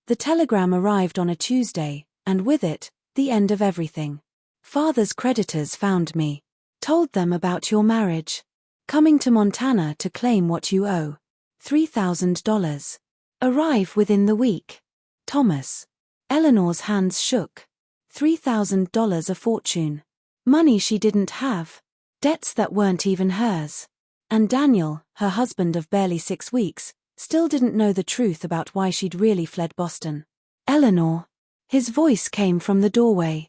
The telegram arrived on a Tuesday, and with it, the end of everything. Father's creditors found me. Told them about your marriage. Coming to Montana to claim what you owe. $3,000. Arrive within the week. Thomas. Eleanor's hands shook. $3,000 a fortune. Money she didn't have. Debts that weren't even hers. And Daniel, her husband of barely 6 weeks, still didn't know the truth about why she'd really fled Boston. Eleanor. His voice came from the doorway.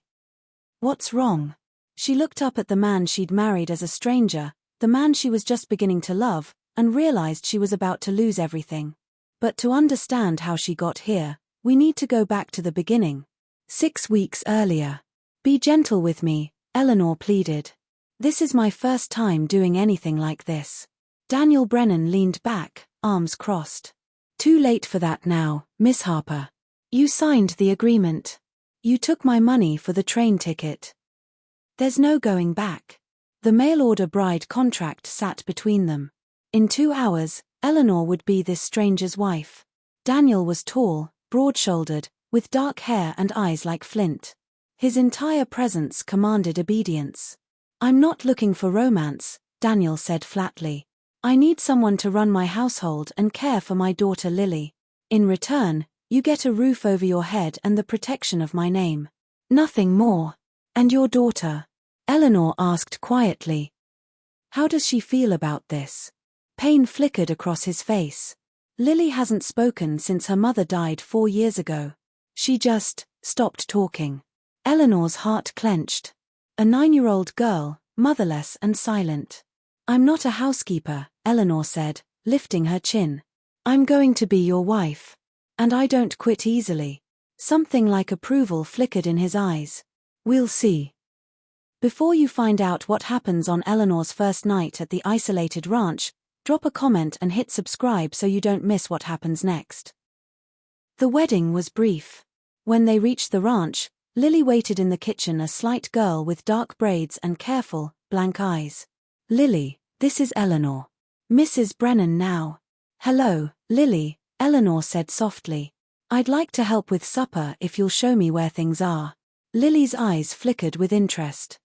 What's wrong? She looked up at the man she'd married as a stranger, the man she was just beginning to love, and realized she was about to lose everything. But to understand how she got here, we need to go back to the beginning. 6 weeks earlier. Be gentle with me, Eleanor pleaded. This is my first time doing anything like this. Daniel Brennan leaned back, arms crossed. Too late for that now, Miss Harper. You signed the agreement. You took my money for the train ticket. There's no going back. The mail-order bride contract sat between them. In 2 hours, Eleanor would be this stranger's wife. Daniel was tall, broad-shouldered, with dark hair and eyes like flint. His entire presence commanded obedience. I'm not looking for romance, Daniel said flatly. I need someone to run my household and care for my daughter Lily. In return, you get a roof over your head and the protection of my name. Nothing more. And your daughter? Eleanor asked quietly. How does she feel about this? Pain flickered across his face. Lily hasn't spoken since her mother died 4 years ago. She just stopped talking. Eleanor's heart clenched. A 9-year-old girl, motherless and silent. I'm not a housekeeper, Eleanor said, lifting her chin. I'm going to be your wife. And I don't quit easily. Something like approval flickered in his eyes. We'll see. Before you find out what happens on Eleanor's first night at the isolated ranch, drop a comment and hit subscribe so you don't miss what happens next. The wedding was brief. When they reached the ranch, Lily waited in the kitchen, a slight girl with dark braids and careful, blank eyes. Lily, this is Eleanor. Mrs. Brennan now. Hello, Lily, Eleanor said softly. I'd like to help with supper if you'll show me where things are. Lily's eyes flickered with interest.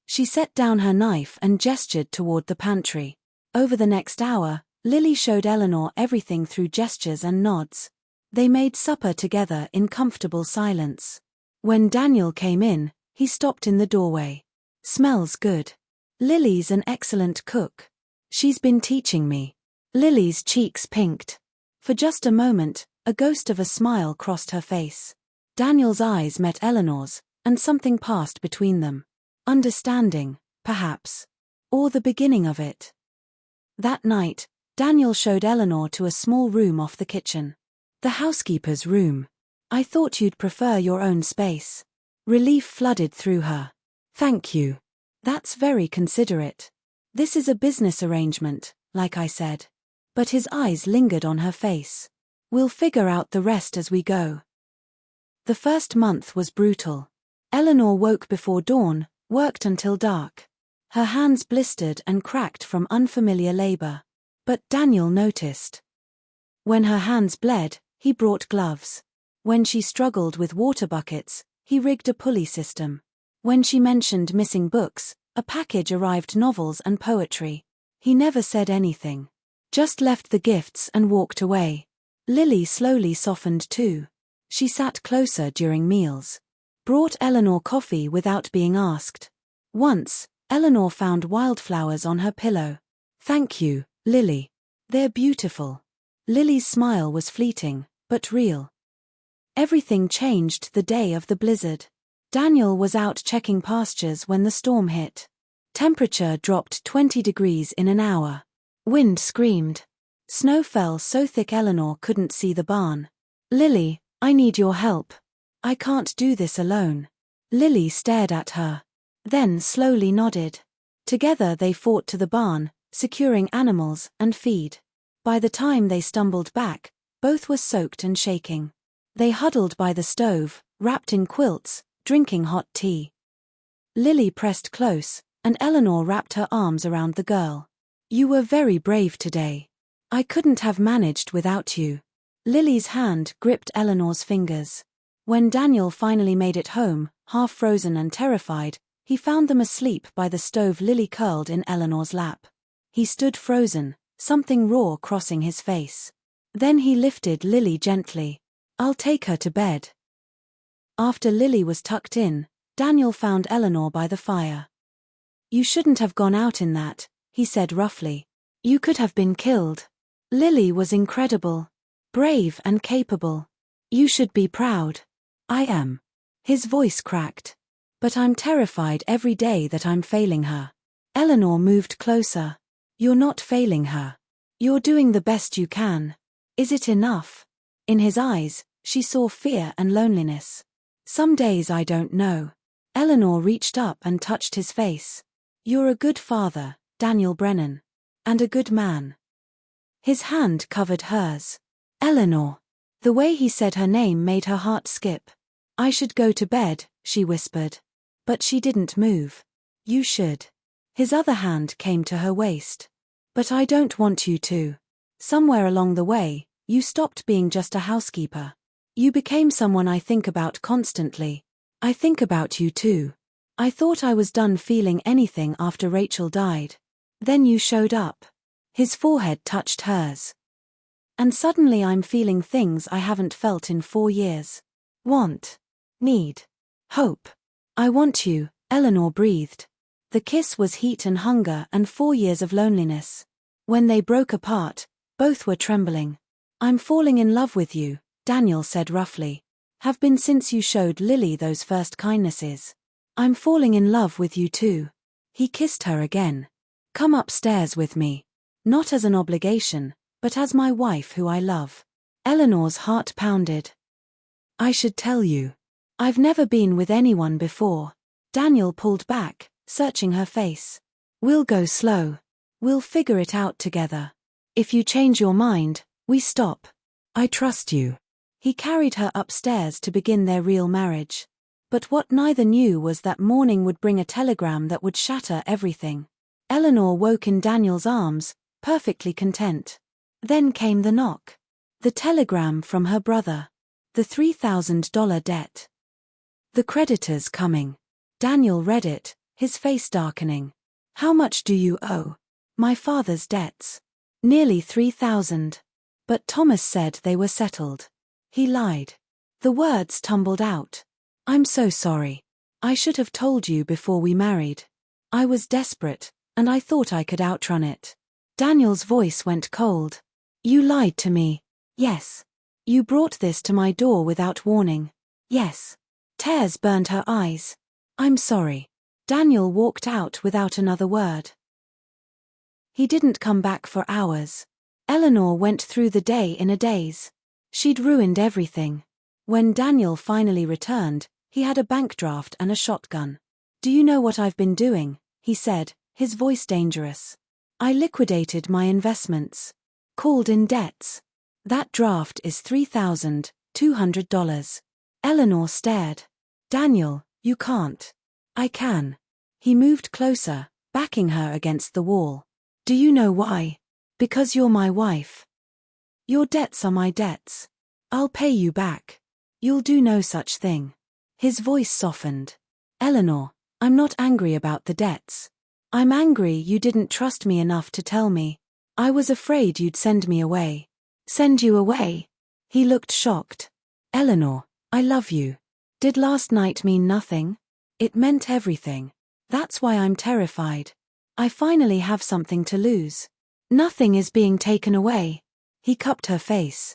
She set down her knife and gestured toward the pantry. Over the next hour, Lily showed Eleanor everything through gestures and nods. They made supper together in comfortable silence. When Daniel came in, he stopped in the doorway. Smells good. Lily's an excellent cook. She's been teaching me. Lily's cheeks pinked. For just a moment, a ghost of a smile crossed her face. Daniel's eyes met Eleanor's, and something passed between them. Understanding, perhaps. Or the beginning of it. That night, Daniel showed Eleanor to a small room off the kitchen. The housekeeper's room. I thought you'd prefer your own space. Relief flooded through her. Thank you. That's very considerate. This is a business arrangement, like I said. But his eyes lingered on her face. We'll figure out the rest as we go. The first month was brutal. Eleanor woke before dawn, worked until dark. Her hands blistered and cracked from unfamiliar labor. But Daniel noticed. When her hands bled, he brought gloves. When she struggled with water buckets, he rigged a pulley system. When she mentioned missing books, a package arrived, novels and poetry. He never said anything. Just left the gifts and walked away. Lily slowly softened too. She sat closer during meals. Brought Eleanor coffee without being asked. Once, Eleanor found wildflowers on her pillow. Thank you, Lily. They're beautiful. Lily's smile was fleeting, but real. Everything changed the day of the blizzard. Daniel was out checking pastures when the storm hit. Temperature dropped 20 degrees in an hour. Wind screamed. Snow fell so thick Eleanor couldn't see the barn. Lily, I need your help. I can't do this alone. Lily stared at her. Then slowly nodded. Together they fought to the barn, securing animals and feed. By the time they stumbled back, both were soaked and shaking. They huddled by the stove, wrapped in quilts, drinking hot tea. Lily pressed close, and Eleanor wrapped her arms around the girl. You were very brave today. I couldn't have managed without you. Lily's hand gripped Eleanor's fingers. When Daniel finally made it home, half frozen and terrified, he found them asleep by the stove, Lily curled in Eleanor's lap. He stood frozen, something raw crossing his face. Then he lifted Lily gently. "I'll take her to bed." After Lily was tucked in, Daniel found Eleanor by the fire. "You shouldn't have gone out in that," he said roughly. "You could have been killed." Lily was incredible. Brave and capable. "You should be proud." "I am." His voice cracked. "But I'm terrified every day that I'm failing her." Eleanor moved closer. "You're not failing her. You're doing the best you can. Is it enough?" In his eyes, she saw fear and loneliness. "Some days I don't know." Eleanor reached up and touched his face. "You're a good father, Daniel Brennan. And a good man." His hand covered hers. "Eleanor." The way he said her name made her heart skip. "I should go to bed," she whispered. But she didn't move. "You should." His other hand came to her waist. "But I don't want you to. Somewhere along the way, you stopped being just a housekeeper. You became someone I think about constantly. I think about you too. I thought I was done feeling anything after Rachel died. Then you showed up." His forehead touched hers. "And suddenly I'm feeling things I haven't felt in 4 years. Want. Need. Hope. I want you," Eleanor breathed. The kiss was heat and hunger and 4 years of loneliness. When they broke apart, both were trembling. "I'm falling in love with you," Daniel said roughly. "Have been since you showed Lily those first kindnesses. I'm falling in love with you too." He kissed her again. "Come upstairs with me. Not as an obligation, but as my wife who I love." Eleanor's heart pounded. "I should tell you. I've never been with anyone before." Daniel pulled back, searching her face. "We'll go slow. We'll figure it out together. If you change your mind, we stop. I trust you." He carried her upstairs to begin their real marriage. But what neither knew was that morning would bring a telegram that would shatter everything. Eleanor woke in Daniel's arms, perfectly content. Then came the knock. The telegram from her brother. The $3,000 debt. "The creditors coming." Daniel read it, his face darkening. "How much do you owe?" "My father's debts. Nearly 3,000. But Thomas said they were settled." He lied. The words tumbled out. "I'm so sorry. I should have told you before we married. I was desperate, and I thought I could outrun it." Daniel's voice went cold. "You lied to me." "Yes." "You brought this to my door without warning." "Yes." Tears burned her eyes. "I'm sorry." Daniel walked out without another word. He didn't come back for hours. Eleanor went through the day in a daze. She'd ruined everything. When Daniel finally returned, he had a bank draft and a shotgun. "Do you know what I've been doing?" he said, his voice dangerous. "I liquidated my investments. Called in debts. That draft is $3,200. Eleanor stared. "Daniel, you can't." "I can." He moved closer, backing her against the wall. "Do you know why? Because you're my wife. Your debts are my debts. I'll pay you back. You'll do no such thing." His voice softened. "Eleanor, I'm not angry about the debts. I'm angry you didn't trust me enough to tell me. I was afraid you'd send me away." "Send you away?" He looked shocked. "Eleanor, I love you. Did last night mean nothing?" "It meant everything. That's why I'm terrified. I finally have something to lose. Nothing is being taken away." He cupped her face.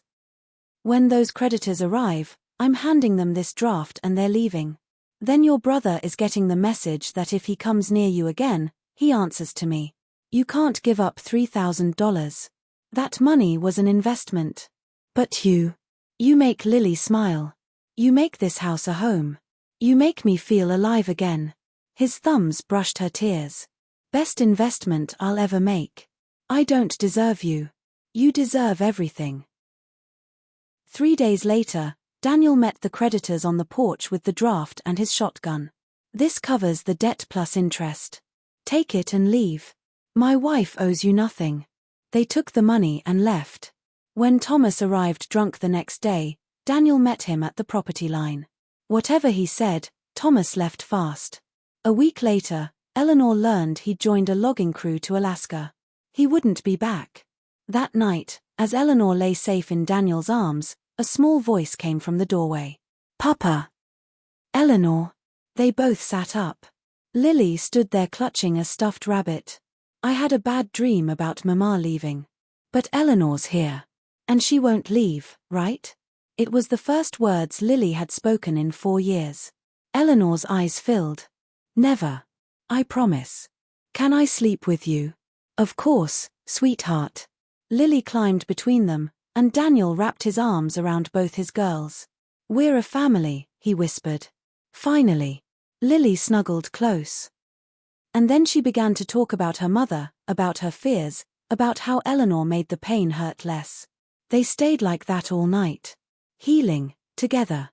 "When those creditors arrive, I'm handing them this draft and they're leaving. Then your brother is getting the message that if he comes near you again, he answers to me. You can't give up $3,000. That money was an investment. But you make Lily smile. You make this house a home. You make me feel alive again." His thumbs brushed her tears. "Best investment I'll ever make. I don't deserve you. You deserve everything." 3 days later, Daniel met the creditors on the porch with the draft and his shotgun. "This covers the debt plus interest. Take it and leave. My wife owes you nothing." They took the money and left. When Thomas arrived drunk the next day, Daniel met him at the property line. Whatever he said, Thomas left fast. A week later, Eleanor learned he'd joined a logging crew to Alaska. He wouldn't be back. That night, as Eleanor lay safe in Daniel's arms, a small voice came from the doorway. "Papa." "Eleanor." They both sat up. Lily stood there clutching a stuffed rabbit. "I had a bad dream about Mama leaving. But Eleanor's here. And she won't leave, right?" It was the first words Lily had spoken in 4 years. Eleanor's eyes filled. "Never. I promise. Can I sleep with you?" "Of course, sweetheart." Lily climbed between them, and Daniel wrapped his arms around both his girls. "We're a family," he whispered. Finally. Lily snuggled close. And then she began to talk about her mother, about her fears, about how Eleanor made the pain hurt less. They stayed like that all night. Healing, together.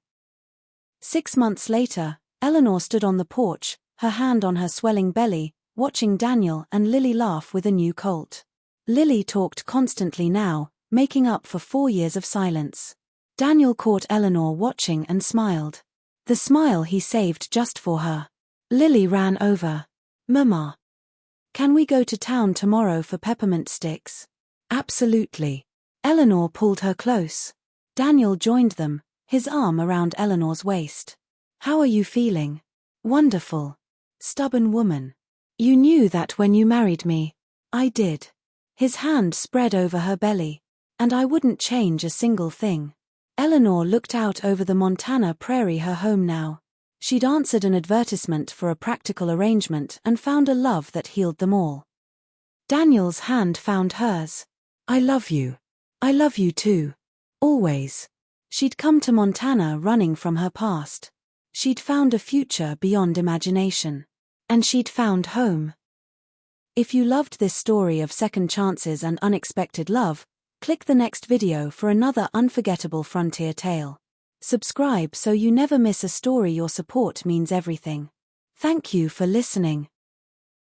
6 months later, Eleanor stood on the porch, her hand on her swelling belly, watching Daniel and Lily laugh with a new colt. Lily talked constantly now, making up for 4 years of silence. Daniel caught Eleanor watching and smiled. The smile he saved just for her. Lily ran over. "Mama. Can we go to town tomorrow for peppermint sticks?" "Absolutely." Eleanor pulled her close. Daniel joined them, his arm around Eleanor's waist. "How are you feeling?" "Wonderful." "Stubborn woman. You knew that when you married me." "I did." His hand spread over her belly. "And I wouldn't change a single thing." Eleanor looked out over the Montana prairie, her home now. She'd answered an advertisement for a practical arrangement and found a love that healed them all. Daniel's hand found hers. "I love you. I love you too. Always." She'd come to Montana running from her past. She'd found a future beyond imagination. And she'd found home. If you loved this story of second chances and unexpected love, click the next video for another unforgettable frontier tale. Subscribe so you never miss a story. Your support means everything. Thank you for listening.